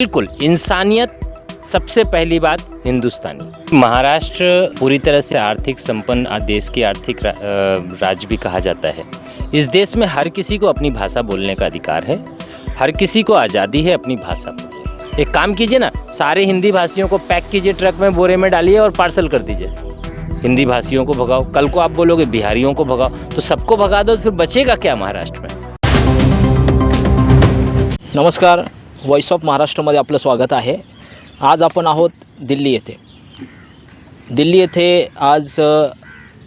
बिल्कुल, इंसानियत सबसे पहली बात हिंदुस्तानी। महाराष्ट्र पूरी तरह से आर्थिक संपन्न देश की आर्थिक राज्य भी कहा जाता है। इस देश में हर किसी को अपनी भाषा बोलने का अधिकार है, हर किसी को आज़ादी है अपनी भाषा बोलने। एक काम कीजिए ना, सारे हिंदी भाषियों को पैक कीजिए, ट्रक में बोरे में डालिए और पार्सल कर दीजिए। हिंदी भाषियों को भगाओ, कल को आप बोलोगे बिहारियों को भगाओ, तो सबको भगा दो, फिर बचेगा क्या महाराष्ट्र में? नमस्कार, वॉइस ऑफ महाराष्ट्रमध्ये आपलं स्वागत आहे। आज आपण आहोत दिल्ली येथे। दिल्ली येथे आज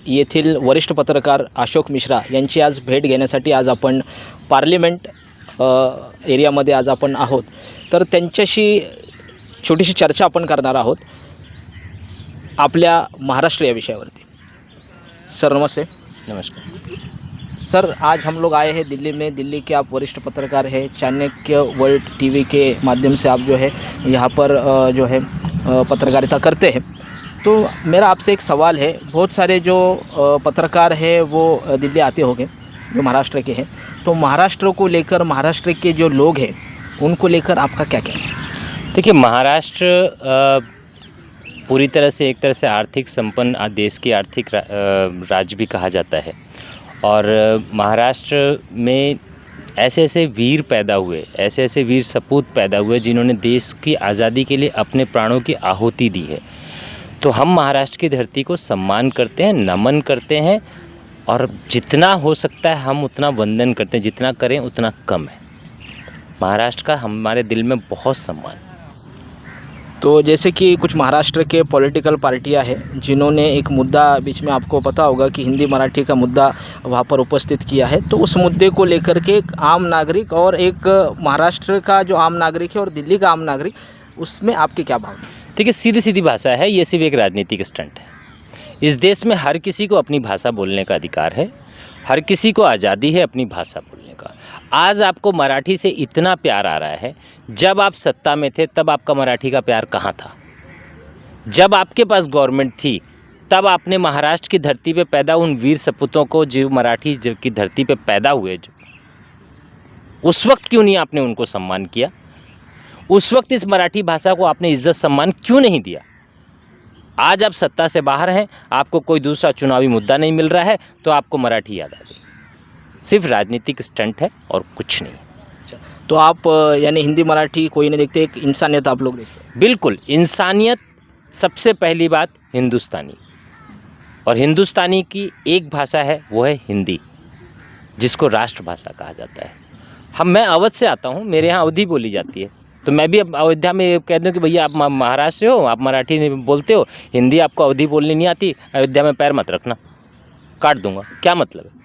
येथील वरिष्ठ पत्रकार अशोक मिश्रा यांची आज भेट घेण्यासाठी आज आपण पार्लिमेंट एरियामध्ये आज आपण आहोत। तर त्यांच्याशी छोटीशी चर्चा आपण करणार आहोत आपल्या महाराष्ट्र या विषयावरती। सर नमस्ते। नमस्कार सर, आज हम लोग आए हैं दिल्ली में। दिल्ली के आप वरिष्ठ पत्रकार हैं, चाणक्य वर्ल्ड टीवी के माध्यम से आप जो है यहाँ पर जो है पत्रकारिता करते हैं। तो मेरा आपसे एक सवाल है, बहुत सारे जो पत्रकार हैं वो दिल्ली आते होंगे जो महाराष्ट्र के हैं, तो महाराष्ट्र को लेकर, महाराष्ट्र के जो लोग हैं उनको लेकर आपका क्या कहना है? देखिए, महाराष्ट्र पूरी तरह से एक तरह से आर्थिक संपन्न देश की आर्थिक राज्य भी कहा जाता है। और महाराष्ट्र में ऐसे ऐसे वीर पैदा हुए, ऐसे ऐसे वीर सपूत पैदा हुए जिन्होंने देश की आज़ादी के लिए अपने प्राणों की आहुति दी है। तो हम महाराष्ट्र की धरती को सम्मान करते हैं, नमन करते हैं, और जितना हो सकता है हम उतना वंदन करते हैं, जितना करें उतना कम है। महाराष्ट्र का हमारे दिल में बहुत सम्मान है। तो जैसे कि कुछ महाराष्ट्र के पॉलिटिकल पार्टियां हैं जिन्होंने एक मुद्दा, बीच में आपको पता होगा कि हिंदी मराठी का मुद्दा वहाँ पर उपस्थित किया है, तो उस मुद्दे को लेकर के एक आम नागरिक और एक महाराष्ट्र का जो आम नागरिक है और दिल्ली का आम नागरिक, उसमें आपके क्या भाव हैं? देखिए, सीधी सीधी भाषा है, ये सिर्फ एक राजनीतिक स्टंट है। इस देश में हर किसी को अपनी भाषा बोलने का अधिकार है, हर किसी को आज़ादी है अपनी भाषा बोलने का। आज आपको मराठी से इतना प्यार आ रहा है, जब आप सत्ता में थे तब आपका मराठी का प्यार कहाँ था? जब आपके पास गवर्नमेंट थी तब आपने महाराष्ट्र की धरती पे पैदा उन वीर सपूतों को, जो मराठी की धरती पे पैदा हुए, जो उस वक्त क्यों नहीं आपने उनको सम्मान किया? उस वक्त इस मराठी भाषा को आपने इज्जत सम्मान क्यों नहीं दिया? आज आप सत्ता से बाहर हैं, आपको कोई दूसरा चुनावी मुद्दा नहीं मिल रहा है, तो आपको मराठी याद आ गई। सिर्फ राजनीतिक स्टंट है और कुछ नहीं। तो आप यानी हिंदी मराठी कोई नहीं देखते, एक इंसानियत आप लोग देखते हैं? बिल्कुल, इंसानियत सबसे पहली बात हिंदुस्तानी। और हिंदुस्तानी की एक भाषा है, वो है हिंदी, जिसको राष्ट्रभाषा कहा जाता है। मैं अवध से आता हूँ, मेरे यहाँ अवधी बोली जाती है, तो मैं भी अब अयोध्या में कह दूँ कि भैया आप महाराष्ट्र से हो, आप मराठी नहीं बोलते हो, हिंदी आपको अवधी बोलनी नहीं आती, अयोध्या में पैर मत रखना, काट दूंगा। क्या मतलब है?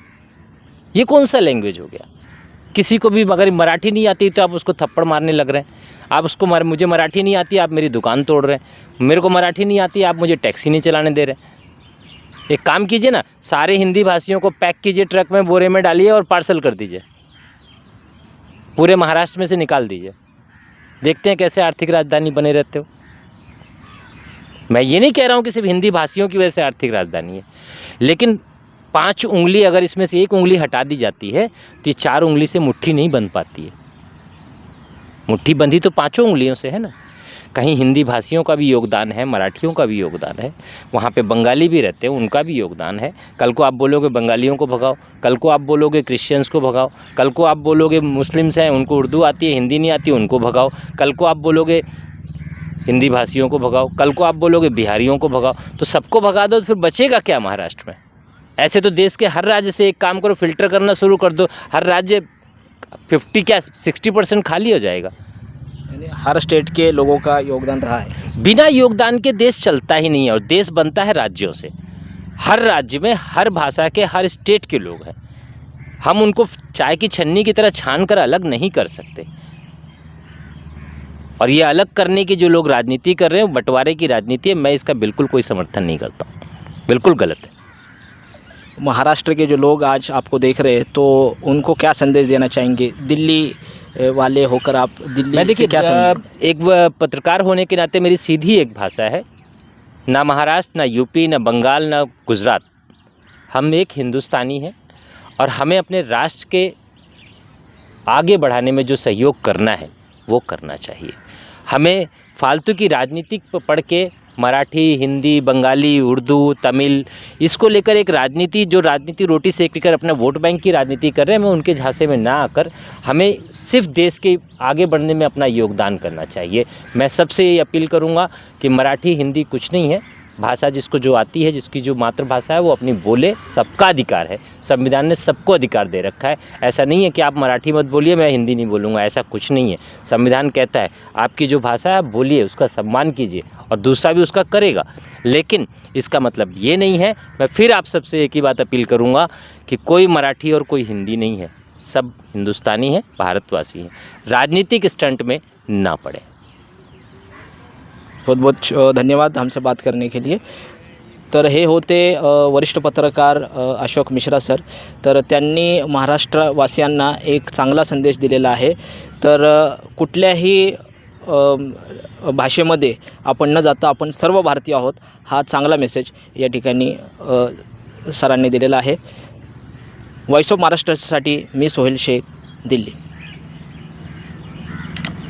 ये कौन सा लैंग्वेज हो गया? किसी को भी अगर मराठी नहीं आती तो आप उसको थप्पड़ मारने लग रहे हैं। आप उसको मुझे मराठी नहीं आती, आप मेरी दुकान तोड़ रहे हैं। मेरे को मराठी नहीं आती, आप मुझे टैक्सी नहीं चलाने दे रहे। एक काम कीजिए ना, सारे हिंदी भाषियों को पैक कीजिए, ट्रक में बोरे में डालिए और पार्सल कर दीजिए, पूरे महाराष्ट्र में से निकाल दीजिए। देखते हैं कैसे आर्थिक राजधानी बने रहते हो। मैं ये नहीं कह रहा हूँ कि सिर्फ हिंदी भाषियों की वजह से आर्थिक राजधानी है, लेकिन 5 उंगली अगर इसमें से 1 उंगली हटा दी जाती है तो ये 4 उंगली से मुट्ठी नहीं बन पाती है। मुट्ठी बंधी तो 5 उंगलियों से है ना। कहीं हिंदी भाषियों का भी योगदान है, मराठियों का भी योगदान है, वहाँ पे बंगाली भी रहते हैं, उनका भी योगदान है। कल को आप बोलोगे बंगालियों को भगाओ, कल को आप बोलोगे क्रिश्चियंस को भगाओ, कल को आप बोलोगे मुस्लिम्स हैं, उनको उर्दू आती है, हिंदी नहीं आती, उनको भगाओ, कल को आप बोलोगे हिंदी भाषियों को भगाओ, कल को आप बोलोगे बिहारियों को भगाओ, तो सबको भगा दो, तो फिर बचेगा क्या महाराष्ट्र में? ऐसे तो देश के हर राज्य से एक काम करो, फिल्टर करना शुरू कर दो, हर राज्य 50 क्या 60% खाली हो जाएगा। यानी हर स्टेट के लोगों का योगदान रहा है। बिना योगदान के देश चलता ही नहीं है, और देश बनता है राज्यों से। हर राज्य में हर भाषा के, हर स्टेट के लोग हैं। हम उनको चाय की छन्नी की तरह छान कर अलग नहीं कर सकते। और ये अलग करने की जो लोग राजनीति कर रहे हैं, बंटवारे की राजनीति है, मैं इसका बिल्कुल कोई समर्थन नहीं करता हूँ, बिल्कुल गलत है। महाराष्ट्र के जो लोग आज आपको देख रहे हैं, तो उनको क्या संदेश देना चाहेंगे? दिल्ली वाले होकर आप दिल्ली मैं देखिए, क्या एक पत्रकार होने के नाते मेरी सीधी एक भाषा है, ना महाराष्ट्र, ना यूपी, ना बंगाल, ना गुजरात। हम एक हिंदुस्तानी हैं, और हमें अपने राष्ट्र के आगे बढ़ाने में जो सहयोग करना है वो करना चाहिए। हमें फालतू की राजनीतिक पढ़ के मराठी, हिंदी, बंगाली, उर्दू, तमिल इसको लेकर एक राजनीति जो राजनीति रोटी सेक कर अपना वोट बैंक की राजनीति कर रहे हैं, मैं उनके झांसे में ना आकर हमें सिर्फ देश के आगे बढ़ने में अपना योगदान करना चाहिए। मैं सबसे ये अपील करूँगा कि मराठी, हिंदी कुछ नहीं है, भाषा जिसको जो आती है, जिसकी जो मातृभाषा है वो अपनी बोले, सबका अधिकार है। संविधान ने सबको अधिकार दे रखा है। ऐसा नहीं है कि आप मराठी मत बोलिए, मैं हिंदी नहीं बोलूँगा, ऐसा कुछ नहीं है। संविधान कहता है आपकी जो भाषा है आप बोलिए, उसका सम्मान कीजिए और दूसरा भी उसका करेगा। लेकिन इसका मतलब ये नहीं है, मैं फिर आप सबसे एक ही बात अपील करूँगा कि कोई मराठी और कोई हिंदी नहीं है, सब हिंदुस्तानी हैं, भारतवासी हैं। राजनीतिक स्टंट में ना पड़े। बहुत बहुत धन्यवाद हमसे बात करने के लिए। तर हे होते वरिष्ठ पत्रकार अशोक मिश्रा सर. तर त्यांनी महाराष्ट्रवासियांना एक चांगला संदेश दिलेला आहे. तर कुठल्याही भाषेमध्ये आपण न जाता आपण सर्व भारतीय आहोत, हा चांगला मेसेज या ठिकाणी सरांनी दिलेला आहे. वॉइस ऑफ महाराष्ट्रासाठी मी सोहेल शेख, दिल्ली.